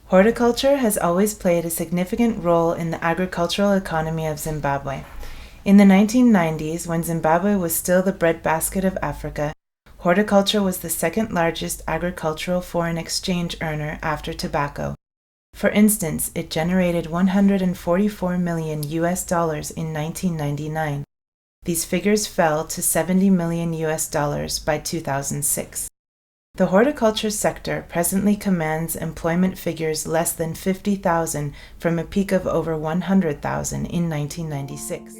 Horticulture has always played a significant role in the agricultural economy of Zimbabwe. In the 1990s, when Zimbabwe was still the breadbasket of Africa, horticulture was the second largest agricultural foreign exchange earner after tobacco. For instance, it generated $144 million in 1999. These figures fell to $70 million by 2006. The horticulture sector presently commands employment figures less than 50,000 from a peak of over 100,000 in 1996.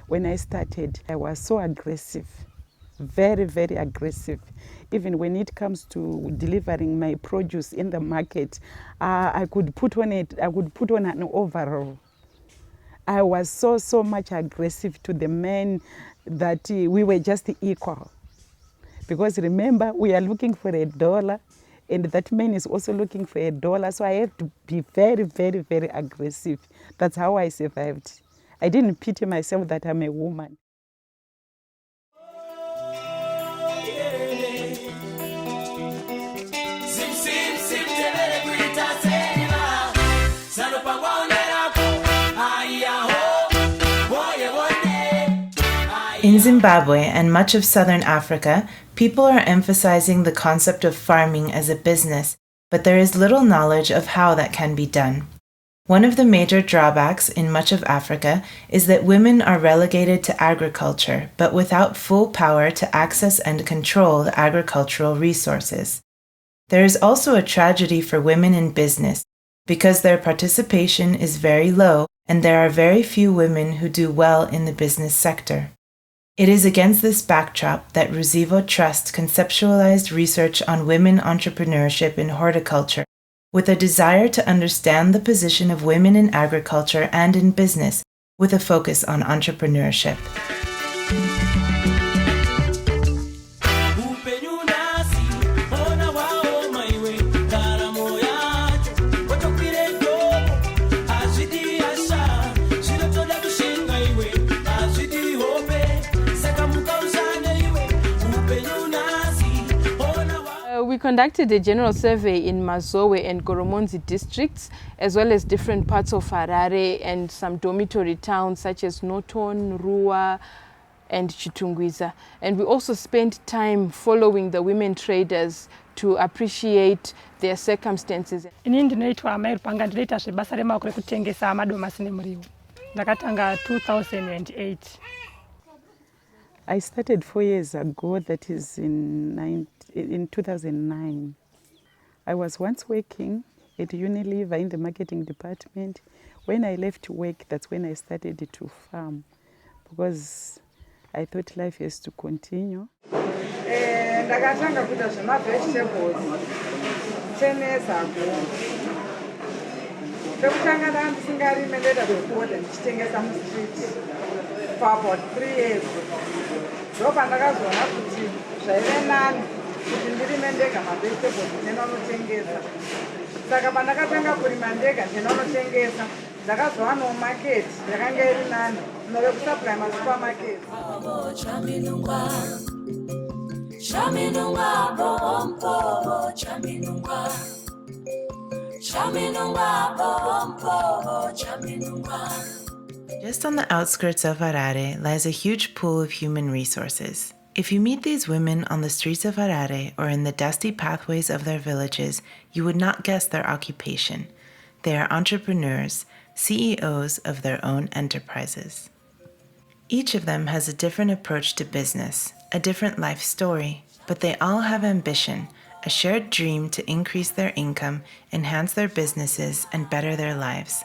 When I started, I was so aggressive, very, very aggressive. Even when it comes to delivering my produce in the market, I could put on an overall. I was so much aggressive to the men that we were just equal. Because remember, we are looking for $1, and that man is also looking for $1. So I have to be very, very, very aggressive. That's how I survived. I didn't pity myself that I'm a woman. In Zimbabwe and much of southern Africa, people are emphasizing the concept of farming as a business, but there is little knowledge of how that can be done. One of the major drawbacks in much of Africa is that women are relegated to agriculture, but without full power to access and control the agricultural resources. There is also a tragedy for women in business, because their participation is very low and there are very few women who do well in the business sector. It is against this backdrop that Ruzivo Trust conceptualized research on women entrepreneurship in horticulture, with a desire to understand the position of women in agriculture and in business, with a focus on entrepreneurship. We conducted a general survey in Mazowe and Goromonzi districts, as well as different parts of Harare and some dormitory towns such as Norton, Rua, and Chitungwiza. And we also spent time following the women traders to appreciate their circumstances. Ini ndinoitwa Mai Rupanga, ndinoita zvebasa remaoko rekutengesa madomasi nemuriwo. Ndakatanga 2008. I started 4 years ago, that is in 2009. I was once working at Unilever in the marketing department. When I left work, that's when I started to farm, because I thought life has to continue. Ndakatanga kuita zvemavegetables 10 years ago. Pekutanga ndanga ndisingarime ndoita zvekuoda ndichitengesa mustreet for about 3 years. Ndopandakazoona kuti zvaive nani kuti ndirime ndega mavegetables ndinonotengesa. Saka pandakatanga kurima ndega ndinonotengesa, ndakazowanawo market yakanga iri nani, inove kusupply masupermarket. Just on the outskirts of Harare lies a huge pool of human resources. If you meet these women on the streets of Harare or in the dusty pathways of their villages, you would not guess their occupation. They are entrepreneurs, CEOs of their own enterprises. Each of them has a different approach to business, a different life story, but they all have ambition, a shared dream to increase their income, enhance their businesses, and better their lives.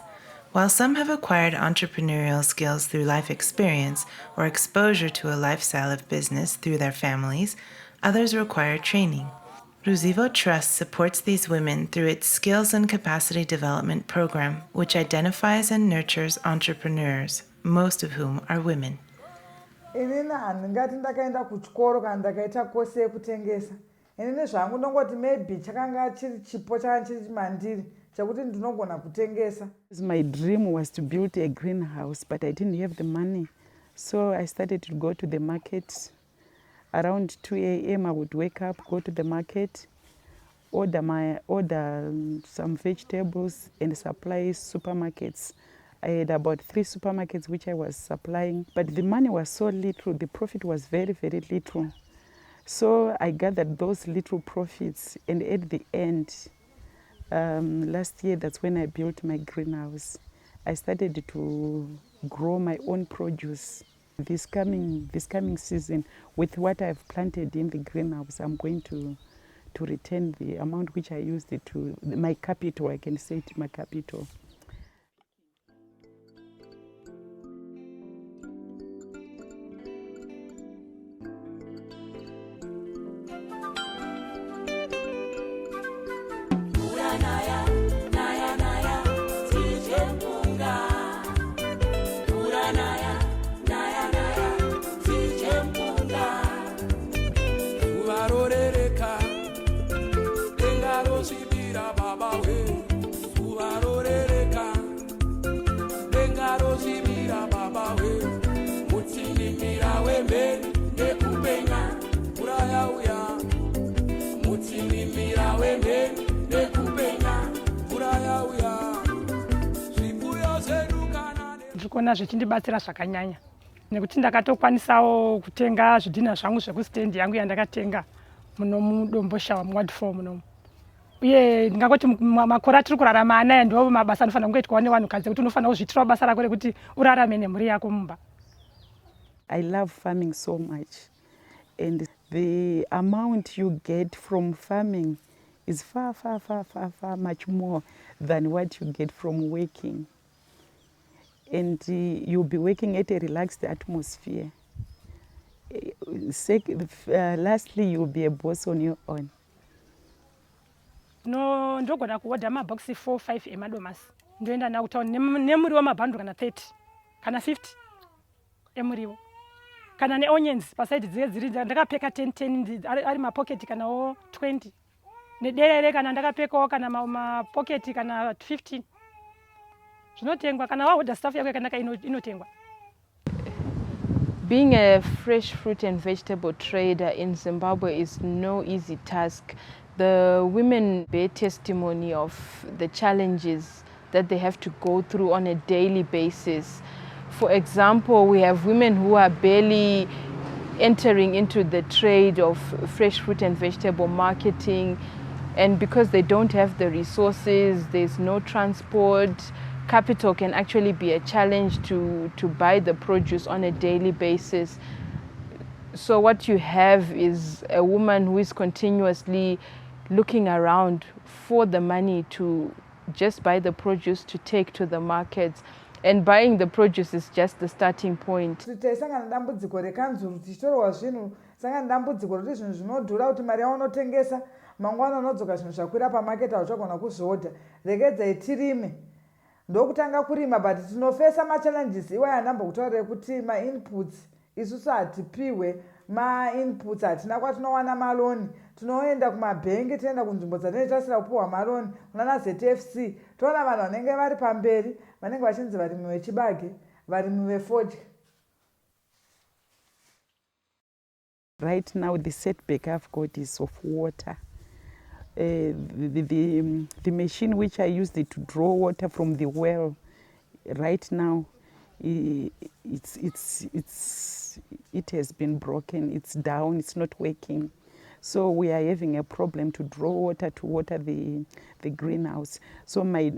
While some have acquired entrepreneurial skills through life experience or exposure to a lifestyle of business through their families, others require training. Ruzivo Trust supports these women through its Skills and Capacity Development Program, which identifies and nurtures entrepreneurs, most of whom are women. inini handingati ndakaenda kuchikoro kana ndakaita kose yekutengesa. Inini zvangu ndongoti maybe chakanga chiri chipo chakanga chiri mandiri chekuti ndinogona kutengesa. My dream was to build a greenhouse, but I didn't have the money. So I started to go to the market. Around 2 a.m. I would wake up, go to the market, order some vegetables and supply supermarkets. I had about 3 supermarkets which I was supplying, but the money was so little, the profit was very, very little. So I gathered those little profits, and at the end, last year, that's when I built my greenhouse. I started to grow my own produce. This coming season, with what I've planted in the greenhouse, I'm going to return the amount which I used it to my capital. I can say it my capital. Ndikuona zvichindibatsira zvakanyanya nekuti ndakatokwanisawo kutenga zvidhina zvangu zvekustendi yangu yandakatenga muno mudombosha muward 4 muno. Uye ndingangoti makore atiri kurarama anaya ndiwo mabasa anofanira kungoitwa nevanhukadzi kuti unofanira kuzviitirawo basa rako rekuti urarame nemhuri yako mumba. I love farming so much, and the amount you get from farming is far, far, far, far, far much more than what you get from working. And you'll be working at a relaxed atmosphere. Lastly, you'll be a boss on your own. No, ndogona kuodha maboxi 4-5 emadomasi ndoenda nawo kutauni nemuriwo mabhandu kana 30 kana 50 emuriwo kana neonions pasaidi dzine dziri ndakapeka 10 ari mapoketi kanawo 20 nederere kana ndakapekawo kana mapoketi kana 15 zvinotengwa kana wahodha staff yako yakanaka inotengwa. Being a fresh fruit and vegetable trader in Zimbabwe is no easy task. The women bear testimony of the challenges that they have to go through on a daily basis. For example, we have women who are barely entering into the trade of fresh fruit and vegetable marketing, and because they don't have the resources, there's no transport, capital can actually be a challenge to buy the produce on a daily basis. So what you have is a woman who is continuously looking around for the money to just buy the produce to take to the markets. And buying the produce is just the starting point. Taisangana nedambudziko rekanzuru tichitorwa zvinhu sanga nedambudziko rekuti zvinhu zvinodhura kuti mari yaunotengesa mangwana unodzoka zvinhu zvakwira pamaketi hauchagona kuzviodha. Regedzai tirime. Ndokutanga kurima but tinofesa machallenges iwayo andambokutaurira kuti mainputs isusu hatipiwe mainputs hatina kwatinowana maloni. Tinoenda kumabhengi toenda kunzvimbo dzatinotasira kupiwa maroni kunana ZFC toona vanhu vanenge vari pamberi vanenge vachinzi varimi vechibage varimi vefodya. Right now the setback I've got is of water. The machine which I used to draw water from the well right now it has been broken, it's down, it's not working. So we are having a problem to draw water to water the greenhouse. So my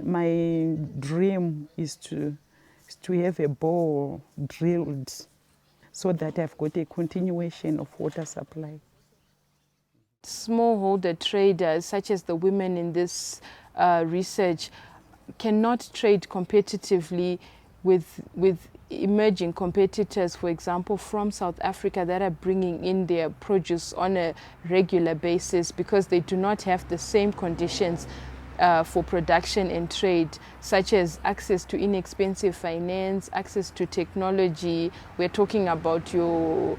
dream is to have a bore drilled so that I've got a continuation of water supply. Smallholder traders, such as the women in this research, cannot trade competitively with emerging competitors, for example, from South Africa that are bringing in their produce on a regular basis because they do not have the same conditions. for production and trade, such as access to inexpensive finance, access to technology. We're talking about your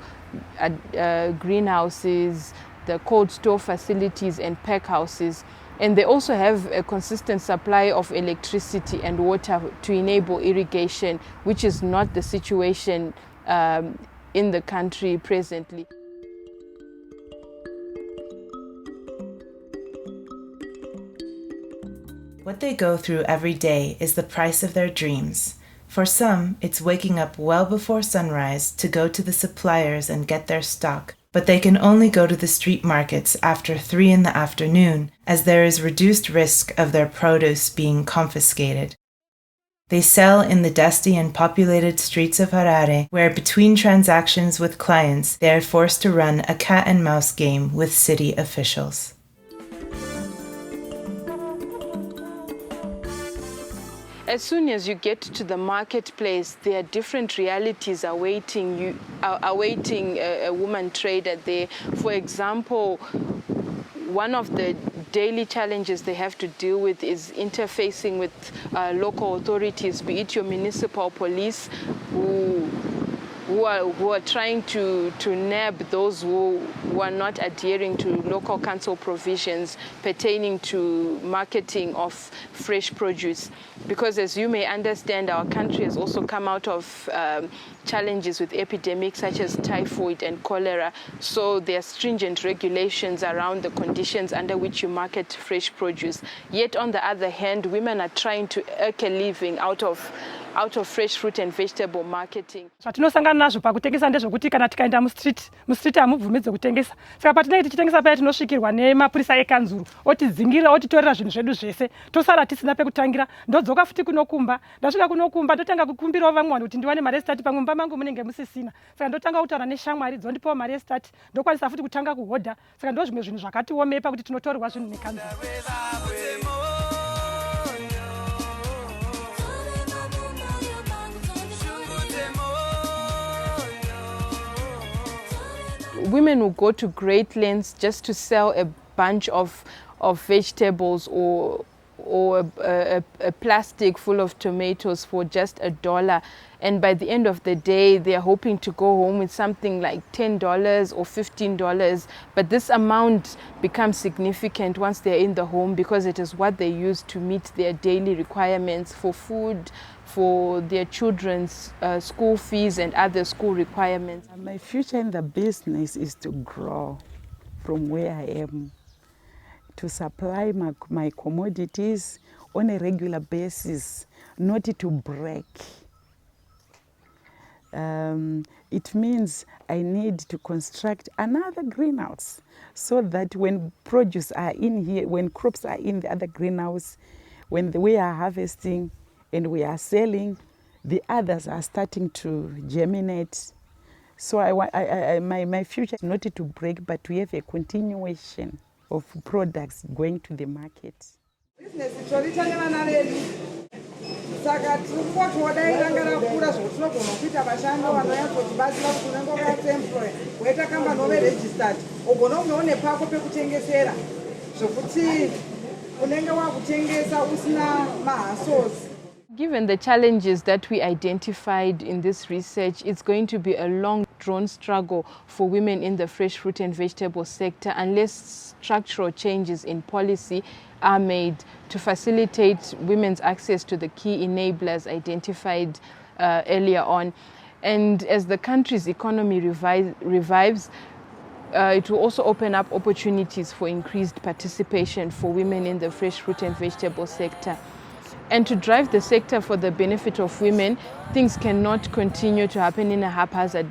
greenhouses, the cold store facilities and pack houses. And they also have a consistent supply of electricity and water to enable irrigation, which is not the situation in the country presently. What they go through every day is the price of their dreams. For some, it's waking up well before sunrise to go to the suppliers and get their stock, but they can only go to the street markets after 3 in the afternoon, as there is reduced risk of their produce being confiscated. They sell in the dusty and populated streets of Harare, where between transactions with clients, they are forced to run a cat and mouse game with city officials. As soon as you get to the marketplace, there are different realities awaiting a woman trader there. For example, one of the daily challenges they have to deal with is interfacing with local authorities, be it your municipal police, who are trying to nab those who are not adhering to local council provisions pertaining to marketing of fresh produce. Because as you may understand, our country has also come out of challenges with epidemics such as typhoid and cholera. So there are stringent regulations around the conditions under which you market fresh produce. Yet on the other hand, women are trying to eke a living out of fresh fruit and vegetable marketing. Zvatinosangana nazvo pakutengesa ndezvokuti kana tikaenda mustreet hamubvumidze kutengesa. Saka patinenge tichitengesa paya tinosvikirwa nemapurisa ekanzuru, otidzingira, otitorera zvinhu zvedu zvese, tosara tisina pekutangira. Ndodzoka futi kunokumba, ndasvika kunokumba ndotanga kukumbirawo vamwe vanhu kuti ndiwane mari yestati, pamumba mangu munenge musisina. Saka ndotanga kutaura neshamwari dzondipawo mari yestati, ndokwanisa futi kutanga kuhodha. Saka ndozvimwe zvinhu zvakatiomepa kuti tinotorerwa zvinhu nekanzuru. Women will go to great lengths just to sell a bunch of vegetables or a plastic full of tomatoes for just $1. And by the end of the day, they're hoping to go home with something like $10 or $15. But this amount becomes significant once they're in the home because it is what they use to meet their daily requirements for food, for their children's school fees and other school requirements. My future in the business is to grow from where I am, to supply my commodities on a regular basis, not to break. It means I need to construct another greenhouse so that when produce are in here, when crops are in the other greenhouse, when we are harvesting and we are selling, the others are starting to germinate. So my future is not to break, but to have a continuation of products going to the market. Business saka tirikutodairanga rakura zvotinogona kuita vashandi vanoyatsotibatsira kuti unenge wakaemploya woita kambani ove registered ugona kunoone pako pekutengesera zvokuti unenge wakutengesa usina mahasosi. Given the challenges that we identified in this research, it's going to be a long drawn struggle for women in the fresh fruit and vegetable sector unless structural changes in policy are made to facilitate women's access to the key enablers identified earlier on. And as the country's economy revives, it will also open up opportunities for increased participation for women in the fresh fruit and vegetable sector. And to drive the sector for the benefit of women, things cannot continue to happen in a haphazard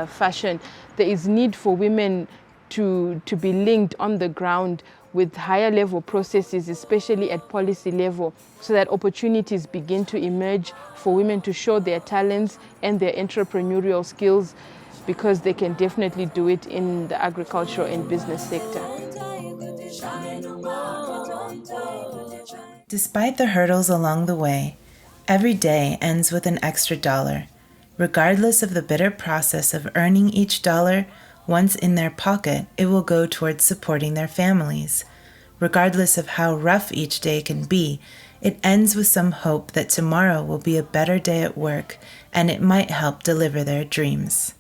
fashion. There is need for women to be linked on the ground with higher level processes, especially at policy level, so that opportunities begin to emerge for women to show their talents and their entrepreneurial skills, because they can definitely do it in the agricultural and business sector. Despite the hurdles along the way, every day ends with an extra dollar. Regardless of the bitter process of earning each dollar, once in their pocket, it will go towards supporting their families. regardless of how rough each day can be, it ends with some hope that tomorrow will be a better day at work and it might help deliver their dreams.